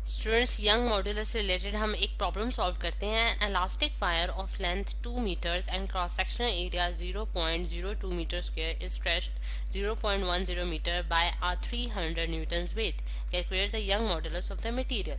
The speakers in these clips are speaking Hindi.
स्टूडेंट्स, यंग मॉड्यूलस से रिलेटेड हम एक प्रॉब्लम सॉल्व करते हैं। Elastic wire of length 2 metres and cross sectional area 0.02 metre square is stretched 0.10 metre by a 300 newton weight. Calculate the Young modulus of the material.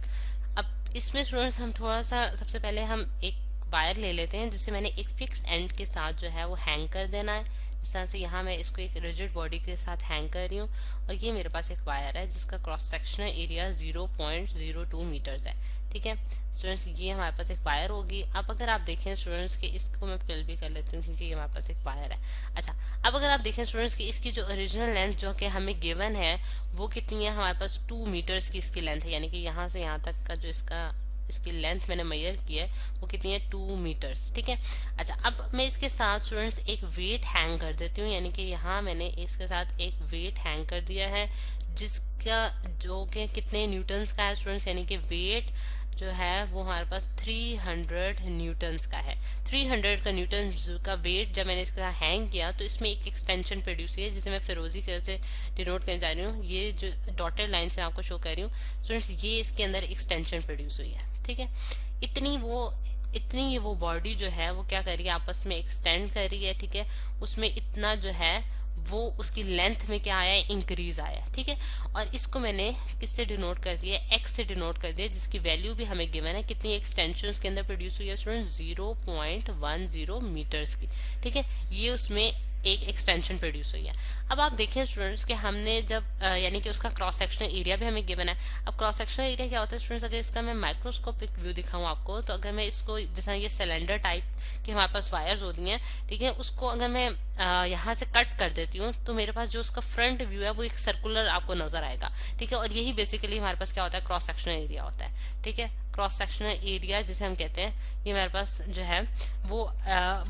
अब इसमें स्टूडेंट्स हम थोड़ा सा सबसे पहले हम एक वायर ले लेते हैं जिसे मैंने एक फिक्स एंड के साथ जो है वो हैंग कर देना है। इस तरह से यहाँ मैं इसको एक रिजिड बॉडी के साथ हैंग कर रही हूँ और ये मेरे पास एक वायर है जिसका क्रॉस सेक्शनल एरिया 0.02 मीटर्स है। ठीक है स्टूडेंट्स, ये हमारे पास एक वायर होगी। अब अगर आप देखें स्टूडेंट्स कि इसको मैं फिल भी कर लेती हूँ क्योंकि ये हमारे पास एक वायर है। अच्छा, अब अगर आप देखें स्टूडेंट्स कि इसकी जो ओरिजिनल लेंथ जो कि हमें गिवन है वो कितनी है, हमारे पास 2 मीटर्स की इसकी लेंथ है, यानी कि यहाँ से यहाँ तक का जो इसकी लेंथ मैंने मेजर की है वो कितनी है, 2 मीटर्स। ठीक है। अच्छा, अब मैं इसके साथ स्टूडेंट्स एक वेट हैंग कर देती हूँ, यानी कि यहाँ मैंने इसके साथ एक वेट हैंग कर दिया है जिसका जो कि कितने न्यूटन्स का है स्टूडेंट्स, यानी कि वेट जो है वो हमारे पास 300 न्यूटन्स का है। 300 का न्यूटन का वेट जब मैंने इसके साथ हैंग किया तो इसमें एक एक्सटेंशन प्रोड्यूस हुई है जिसे मैं फिरोजी कलर से डिनोट करने जा रही हूँ। ये जो डॉटेड लाइन से आपको शो कर रही हूँ स्टूडेंट्स, ये इसके अंदर एक्सटेंशन प्रोड्यूस हुई है। ठीक है, इतनी वो बॉडी जो है वो क्या कर रही है, आपस में एक्सटेंड कर रही है। ठीक है, उसमें इतना जो है वो उसकी लेंथ में क्या आया है, इंक्रीज आया है। ठीक है, और इसको मैंने किससे डिनोट कर दिया, एक्स से डिनोट कर दिया, जिसकी वैल्यू भी हमें गिवन है कितनी एक्सटेंशन के अंदर प्रोड्यूस हुई है स्टूडेंट, 0.10 मीटर्स की। ठीक है, ये उसमें एक एक्सटेंशन प्रोड्यूस हुई है। अब आप देखें स्टूडेंट्स कि हमने जब यानी कि उसका क्रॉस सेक्शनल एरिया भी हमें गिवन है। अब क्रॉस सेक्शनल एरिया क्या होता है स्टूडेंट्स, अगर इसका मैं माइक्रोस्कोपिक व्यू दिखाऊं आपको, तो अगर मैं इसको जैसा ये सिलेंडर टाइप की हमारे पास वायर्स होती हैं, ठीक है, उसको अगर मैं यहाँ से कट कर देती हूँ तो मेरे पास जो उसका फ्रंट व्यू है वो एक सर्कुलर आपको नजर आएगा। ठीक है, और यही बेसिकली हमारे पास क्या होता है, क्रॉस सेक्शनल एरिया होता है। ठीक है, क्रॉस सेक्शनल एरिया जिसे हम कहते हैं, ये हमारे पास जो है वो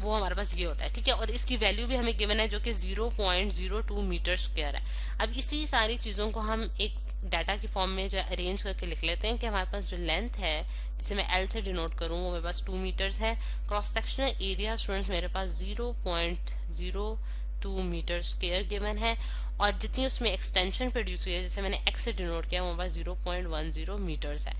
हमारे पास ये होता है। ठीक है, और इसकी वैल्यू भी हमें गिवन है जो कि 0.02 मीटर स्क्वायर है। अब इसी सारी चीजों को हम एक डाटा की फॉर्म में जो अरेंज करके लिख लेते हैं कि हमारे पास जो लेंथ है जिसे मैं एल से डिनोट करूँ वो मेरे पास 2 मीटर्स है। क्रॉस सेक्शनल एरिया स्टूडेंट्स मेरे पास 0.02 मीटर स्क्वायर गिवन है, और जितनी उसमें एक्सटेंशन प्रोड्यूस हुई है जिसे मैंने एक्स से डिनोट किया वो मेरे पास 0.10 मीटर्स है।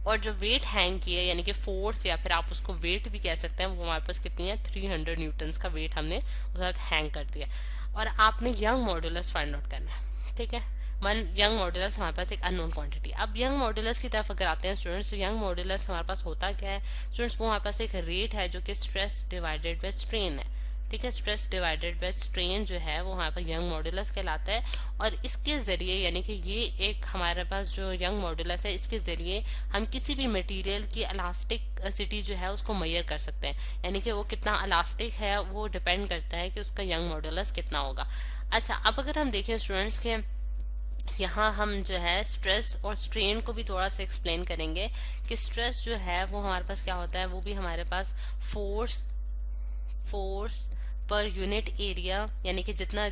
और जो वेट हैंग किया है यानी कि फोर्स या फिर आप उसको वेट भी कह सकते हैं, वो हमारे पास कितनी है, 300 न्यूटन्स का वेट हमने उसके साथ हैंग कर दिया। और आपने यंग मॉड्यूलस फाइंड आउट करना है। ठीक है, वन यंग मॉड्यूलस हमारे पास एक अननोन क्वांटिटी। अब यंग मॉड्यूलस की तरफ अगर आते हैं स्टूडेंट्स, तो यंग मॉड्यूलस हमारे पास होता क्या है स्टूडेंट्स, वो हमारे पास एक रेट है जो कि स्ट्रेस डिवाइडेड बाय स्ट्रेन है। ठीक है, स्ट्रेस डिवाइडेड बाय स्ट्रेन जो है वो हमारे पास यंग मॉड्यूलस कहलाता है। और इसके जरिए यानी कि ये एक हमारे पास जो यंग मॉड्यूलस है इसके जरिए हम किसी भी मटेरियल की इलास्टिसिटी जो है उसको मेजर कर सकते हैं, यानी कि वो कितना इलास्टिक है वो डिपेंड करता है कि उसका यंग मॉड्यूलस कितना होगा। अच्छा, अब अगर हम देखें स्टूडेंट्स के यहाँ हम जो है स्ट्रेस और स्ट्रेन को भी थोड़ा सा एक्सप्लेन करेंगे कि स्ट्रेस जो है वो हमारे पास क्या होता है, वो भी हमारे पास फोर्स पर यूनिट एरिया, यानी कि जितना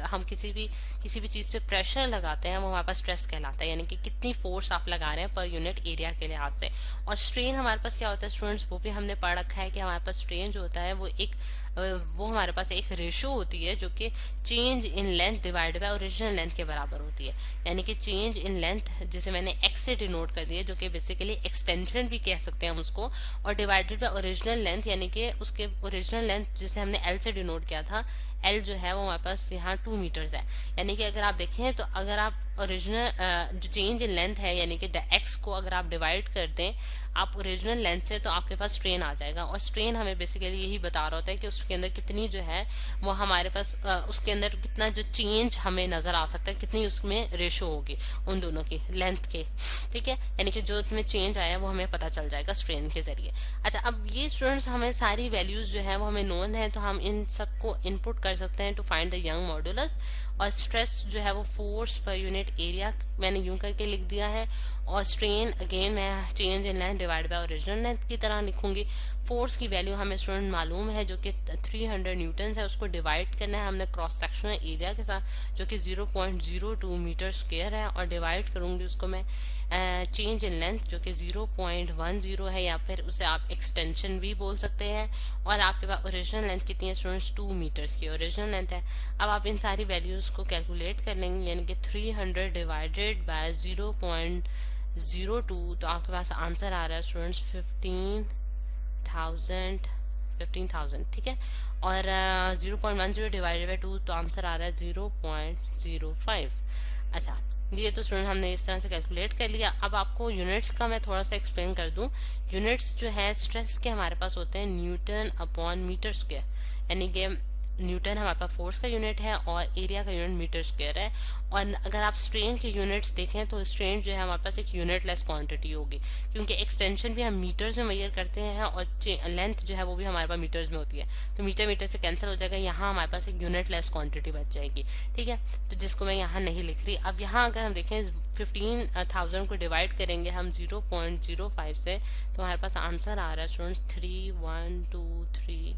हम किसी भी चीज पे प्रेशर लगाते हैं वो हमारे पास स्ट्रेस कहलाता है, यानी कि कितनी फोर्स आप लगा रहे हैं पर यूनिट एरिया के लिहाज से। और स्ट्रेन हमारे पास क्या होता है स्टूडेंट्स, वो भी हमने पढ़ रखा है कि हमारे पास स्ट्रेन जो होता है वो हमारे पास एक रेशो होती है जो कि change in length divide by original length के बराबर होती है। यानी कि चेंज इन लेंथ जिसे मैंने एक्स से डिनोट कर दिया जो कि बेसिकली एक्सटेंशन भी कह सकते हैं हम उसको, और डिवाइडेड बाय ओरिजिनल लेंथ यानी कि उसके ओरिजिनल लेंथ जिसे हमने एल से डिनोट किया था, एल जो है वो हमारे पास यहाँ 2 मीटर्स है। यानी कि अगर आप देखें तो अगर आप ओरिजिनल जो चेंज इन लेंथ है यानी कि एक्स को अगर आप डिवाइड कर दें आप ओरिजिनल लेंथ से तो आपके पास स्ट्रेन आ जाएगा। और स्ट्रेन हमें बेसिकली यही बता रहा होता है कि उसके अंदर कितनी जो है वो हमारे पास उसके अंदर कितना जो चेंज हमें नजर आ सकता है, कितनी उसमें रेशो होगी उन दोनों की लेंथ के। ठीक है, यानी कि जो उसमें चेंज आया वो हमें पता चल जाएगा स्ट्रेन के जरिए। अच्छा, अब ये स्टूडेंट्स हमें सारी वैल्यूज जो है वो हमें नोन है तो हम इन सबको इनपुट कर सकते हैं to find the Young modulus. और स्ट्रेस जो है वो फोर्स पर यूनिट एरिया मैंने यूं करके लिख दिया है, और स्ट्रेन अगेन मैं change in length divide by original length की तरह लिखूंगी। फोर्स की वैल्यू हमें स्टूडेंट मालूम है जो कि 300 न्यूटन है, उसको डिवाइड करना है हमने क्रॉस सेक्शनल एरिया के साथ जो कि 0.02 मीटर स्क्वायर है, और डिवाइड करूंगी उसको मैं चेंज इन लेंथ जो कि 0.10 है, या फिर उसे आप एक्सटेंशन भी बोल सकते हैं। और आपके पास ओरिजिनल लेंथ कितनी है स्टूडेंट्स, 2 मीटर्स की ओरिजिनल लेंथ है। अब आप इन सारी वैल्यूज को कैलकुलेट कर लेंगे, यानी कि 300 डिवाइडेड बाय 0.02, तो आपके पास आंसर आ रहा है स्टूडेंट्स 15,000, ठीक है। और 0.10 डिवाइडेड बाई 2, तो आंसर आ रहा है 0.05। अच्छा, ये तो स्टूडेंट हमने इस तरह से कैलकुलेट कर लिया। अब आपको यूनिट्स का मैं थोड़ा सा एक्सप्लेन कर दूं। यूनिट्स जो है स्ट्रेस के हमारे पास होते हैं न्यूटन अपॉन मीटर स्क्वायर, यानी कि न्यूटन हमारे पास फोर्स का यूनिट है और एरिया का यूनिट मीटर स्क्वायर है। और अगर आप स्ट्रेन के यूनिट्स देखें तो स्ट्रेन जो है हमारे पास एक यूनिटलेस क्वांटिटी होगी, क्योंकि एक्सटेंशन भी हम मीटर्स में मेजर करते हैं और लेंथ जो है वो भी हमारे पास मीटर्स में होती है, तो मीटर मीटर से कैंसिल हो जाएगा, यहाँ हमारे पास एक यूनिटलेस क्वांटिटी बच जाएगी, ठीक है। तो जिसको मैं यहाँ नहीं लिख रही। अब यहाँ अगर हम देखें 15,000 को डिवाइड करेंगे हम 0.05 से, तो हमारे पास आंसर आ रहा है स्टूडेंट्स 3, 1, 2, 3,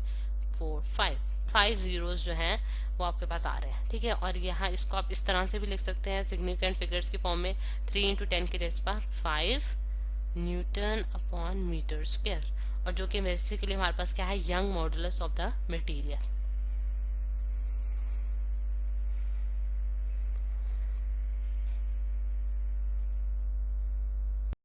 4, 5 जीरोस जो हैं वो आपके पास आ रहे हैं, ठीक है। और यहाँ इसको आप इस तरह से भी लिख सकते हैं सिग्निफिकेंट फिगर्स की फॉर्म में, 3 × 10⁵ न्यूटन अपॉन मीटर स्क्वायर, और जो कि बेसिकली हमारे पास क्या है, young modulus of the material.